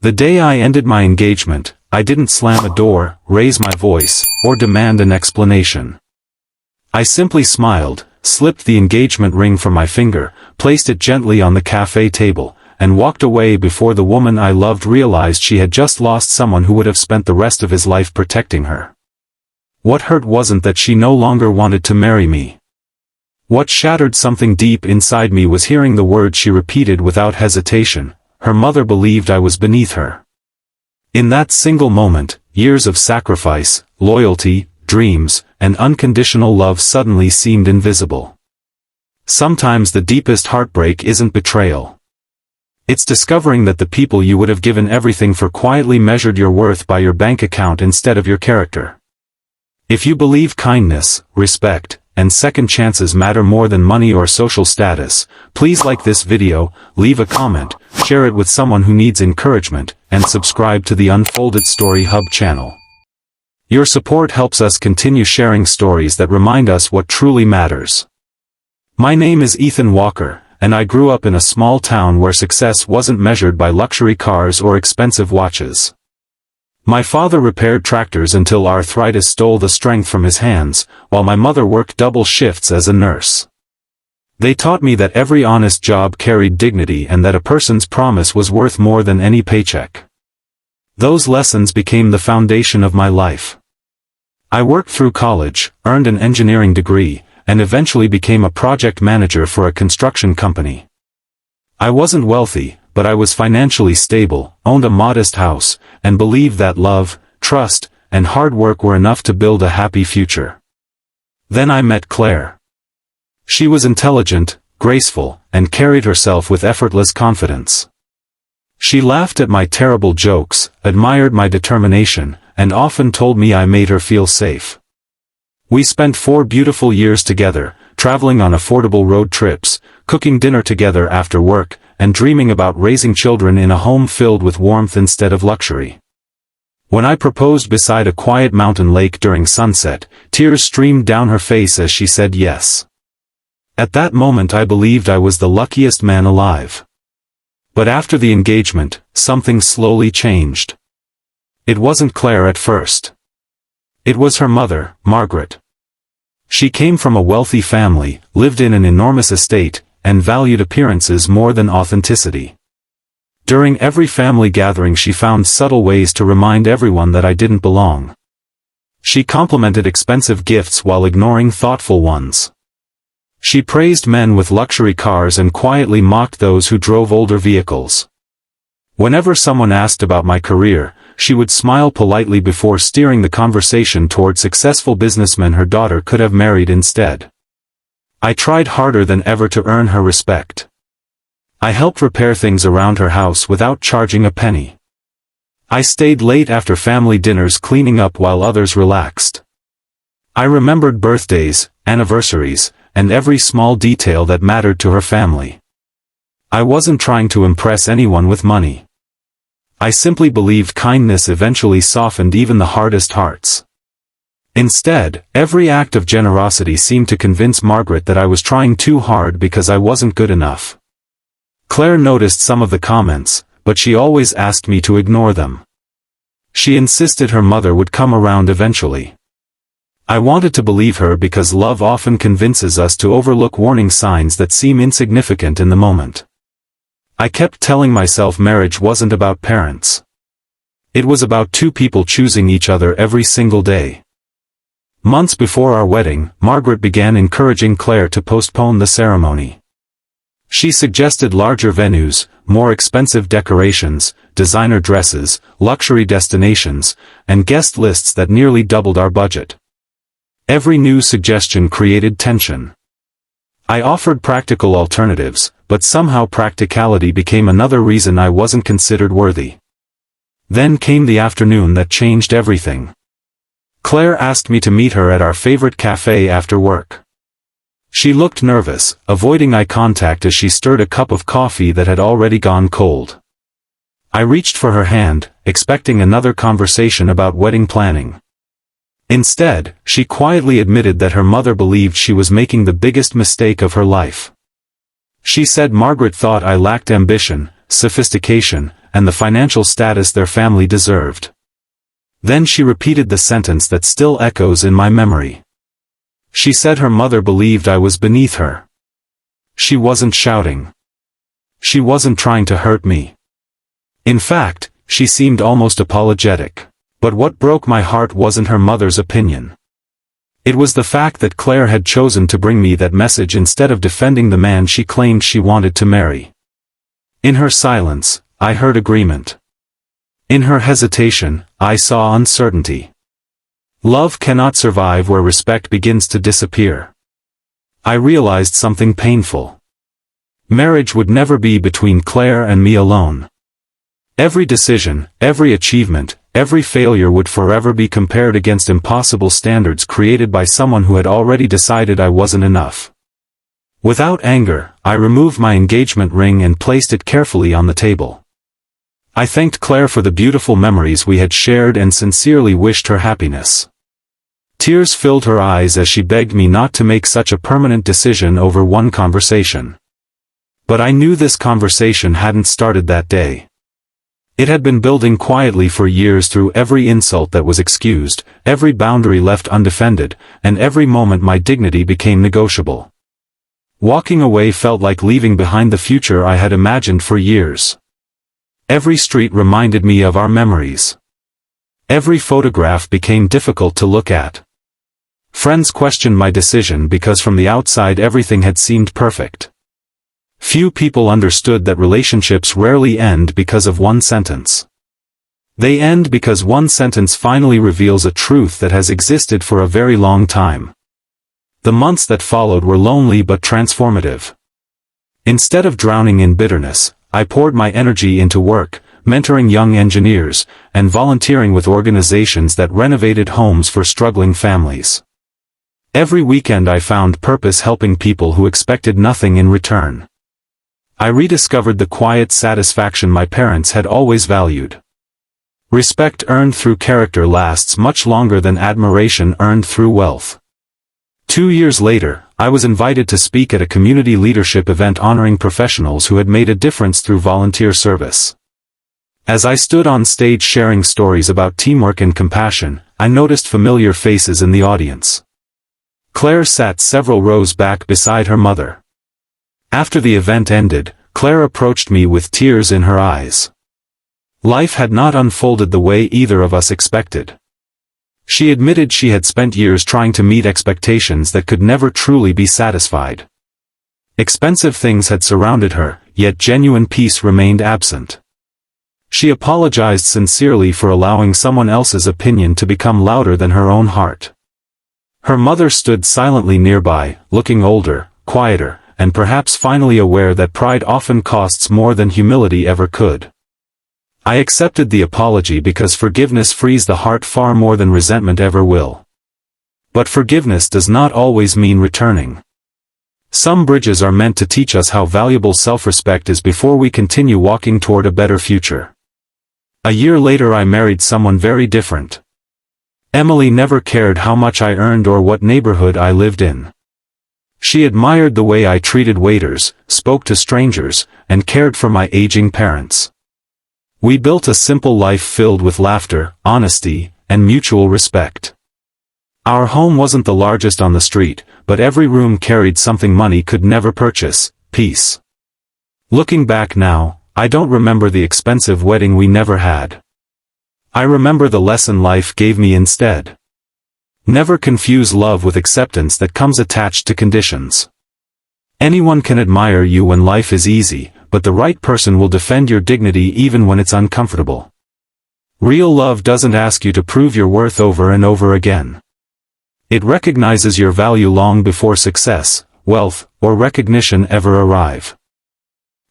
The day I ended my engagement, I didn't slam a door, raise my voice, or demand an explanation. I simply smiled, slipped the engagement ring from my finger, placed it gently on the cafe table, and walked away before the woman I loved realized she had just lost someone who would have spent the rest of his life protecting her. What hurt wasn't that she no longer wanted to marry me. What shattered something deep inside me was hearing the words she repeated without hesitation: her mother believed I was beneath her. In that single moment, years of sacrifice, loyalty, dreams, and unconditional love suddenly seemed invisible. Sometimes the deepest heartbreak isn't betrayal. It's discovering that the people you would have given everything for quietly measured your worth by your bank account instead of your character. If you believe kindness, respect, and second chances matter more than money or social status, please like this video, leave a comment, share it with someone who needs encouragement, and subscribe to the Unfolded Story Hub channel. Your support helps us continue sharing stories that remind us what truly matters. My name is Ethan Walker, and I grew up in a small town where success wasn't measured by luxury cars or expensive watches. My father repaired tractors until arthritis stole the strength from his hands, while my mother worked double shifts as a nurse. They taught me that every honest job carried dignity and that a person's promise was worth more than any paycheck. Those lessons became the foundation of my life. I worked through college, earned an engineering degree, and eventually became a project manager for a construction company. I wasn't wealthy, but I was financially stable, owned a modest house, and believed that love, trust, and hard work were enough to build a happy future. Then I met Claire. She was intelligent, graceful, and carried herself with effortless confidence. She laughed at my terrible jokes, admired my determination, and often told me I made her feel safe. We spent 4 beautiful years together, traveling on affordable road trips, cooking dinner together after work, and dreaming about raising children in a home filled with warmth instead of luxury. When I proposed beside a quiet mountain lake during sunset, tears streamed down her face as she said yes. At that moment I believed I was the luckiest man alive. But after the engagement, something slowly changed. It wasn't Claire at first. It was her mother, Margaret. She came from a wealthy family, lived in an enormous estate, and valued appearances more than authenticity. During every family gathering she found subtle ways to remind everyone that I didn't belong. She complimented expensive gifts while ignoring thoughtful ones. She praised men with luxury cars and quietly mocked those who drove older vehicles. Whenever someone asked about my career, she would smile politely before steering the conversation toward successful businessmen her daughter could have married instead. I tried harder than ever to earn her respect. I helped repair things around her house without charging a penny. I stayed late after family dinners cleaning up while others relaxed. I remembered birthdays, anniversaries, and every small detail that mattered to her family. I wasn't trying to impress anyone with money. I simply believed kindness eventually softened even the hardest hearts. Instead, every act of generosity seemed to convince Margaret that I was trying too hard because I wasn't good enough. Claire noticed some of the comments, but she always asked me to ignore them. She insisted her mother would come around eventually. I wanted to believe her because love often convinces us to overlook warning signs that seem insignificant in the moment. I kept telling myself marriage wasn't about parents. It was about 2 people choosing each other every single day. Months before our wedding, Margaret began encouraging Claire to postpone the ceremony. She suggested larger venues, more expensive decorations, designer dresses, luxury destinations, and guest lists that nearly doubled our budget. Every new suggestion created tension. I offered practical alternatives, but somehow practicality became another reason I wasn't considered worthy. Then came the afternoon that changed everything. Claire asked me to meet her at our favorite cafe after work. She looked nervous, avoiding eye contact as she stirred a cup of coffee that had already gone cold. I reached for her hand, expecting another conversation about wedding planning. Instead, she quietly admitted that her mother believed she was making the biggest mistake of her life. She said Margaret thought I lacked ambition, sophistication, and the financial status their family deserved. Then she repeated the sentence that still echoes in my memory. She said her mother believed I was beneath her. She wasn't shouting. She wasn't trying to hurt me. In fact, she seemed almost apologetic. But what broke my heart wasn't her mother's opinion. It was the fact that Claire had chosen to bring me that message instead of defending the man she claimed she wanted to marry. In her silence, I heard agreement. In her hesitation, I saw uncertainty. Love cannot survive where respect begins to disappear. I realized something painful. Marriage would never be between Claire and me alone. Every decision, every achievement, every failure would forever be compared against impossible standards created by someone who had already decided I wasn't enough. Without anger, I removed my engagement ring and placed it carefully on the table. I thanked Claire for the beautiful memories we had shared and sincerely wished her happiness. Tears filled her eyes as she begged me not to make such a permanent decision over one conversation. But I knew this conversation hadn't started that day. It had been building quietly for years through every insult that was excused, every boundary left undefended, and every moment my dignity became negotiable. Walking away felt like leaving behind the future I had imagined for years. Every street reminded me of our memories. Every photograph became difficult to look at. Friends questioned my decision because from the outside everything had seemed perfect. Few people understood that relationships rarely end because of one sentence. They end because one sentence finally reveals a truth that has existed for a very long time. The months that followed were lonely but transformative. Instead of drowning in bitterness, I poured my energy into work, mentoring young engineers, and volunteering with organizations that renovated homes for struggling families. Every weekend I found purpose helping people who expected nothing in return. I rediscovered the quiet satisfaction my parents had always valued. Respect earned through character lasts much longer than admiration earned through wealth. 2 years later, I was invited to speak at a community leadership event honoring professionals who had made a difference through volunteer service. As I stood on stage sharing stories about teamwork and compassion, I noticed familiar faces in the audience. Claire sat several rows back beside her mother. After the event ended, Claire approached me with tears in her eyes. Life had not unfolded the way either of us expected. She admitted she had spent years trying to meet expectations that could never truly be satisfied. Expensive things had surrounded her, yet genuine peace remained absent. She apologized sincerely for allowing someone else's opinion to become louder than her own heart. Her mother stood silently nearby, looking older, quieter, and perhaps finally aware that pride often costs more than humility ever could. I accepted the apology because forgiveness frees the heart far more than resentment ever will. But forgiveness does not always mean returning. Some bridges are meant to teach us how valuable self-respect is before we continue walking toward a better future. A year later I married someone very different. Emily never cared how much I earned or what neighborhood I lived in. She admired the way I treated waiters, spoke to strangers, and cared for my aging parents. We built a simple life filled with laughter, honesty, and mutual respect. Our home wasn't the largest on the street, but every room carried something money could never purchase: peace. Looking back now, I don't remember the expensive wedding we never had. I remember the lesson life gave me instead. Never confuse love with acceptance that comes attached to conditions. Anyone can admire you when life is easy, but the right person will defend your dignity even when it's uncomfortable. Real love doesn't ask you to prove your worth over and over again. It recognizes your value long before success, wealth, or recognition ever arrive.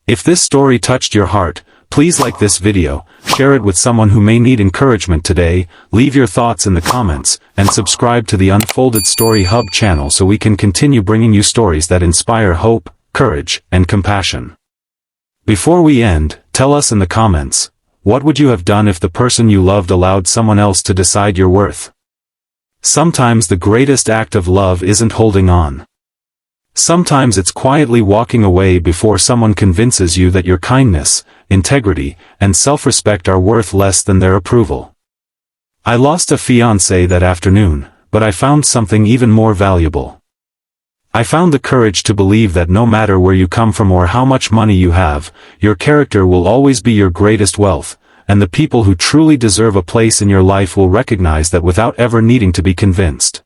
If this story touched your heart, please like this video, share it with someone who may need encouragement today, leave your thoughts in the comments, and subscribe to the Unfolded Story Hub channel so we can continue bringing you stories that inspire hope, courage, and compassion. Before we end, tell us in the comments, what would you have done if the person you loved allowed someone else to decide your worth? Sometimes the greatest act of love isn't holding on. Sometimes it's quietly walking away before someone convinces you that your kindness, integrity, and self-respect are worth less than their approval. I lost a fiancé that afternoon, but I found something even more valuable. I found the courage to believe that no matter where you come from or how much money you have, your character will always be your greatest wealth, and the people who truly deserve a place in your life will recognize that without ever needing to be convinced.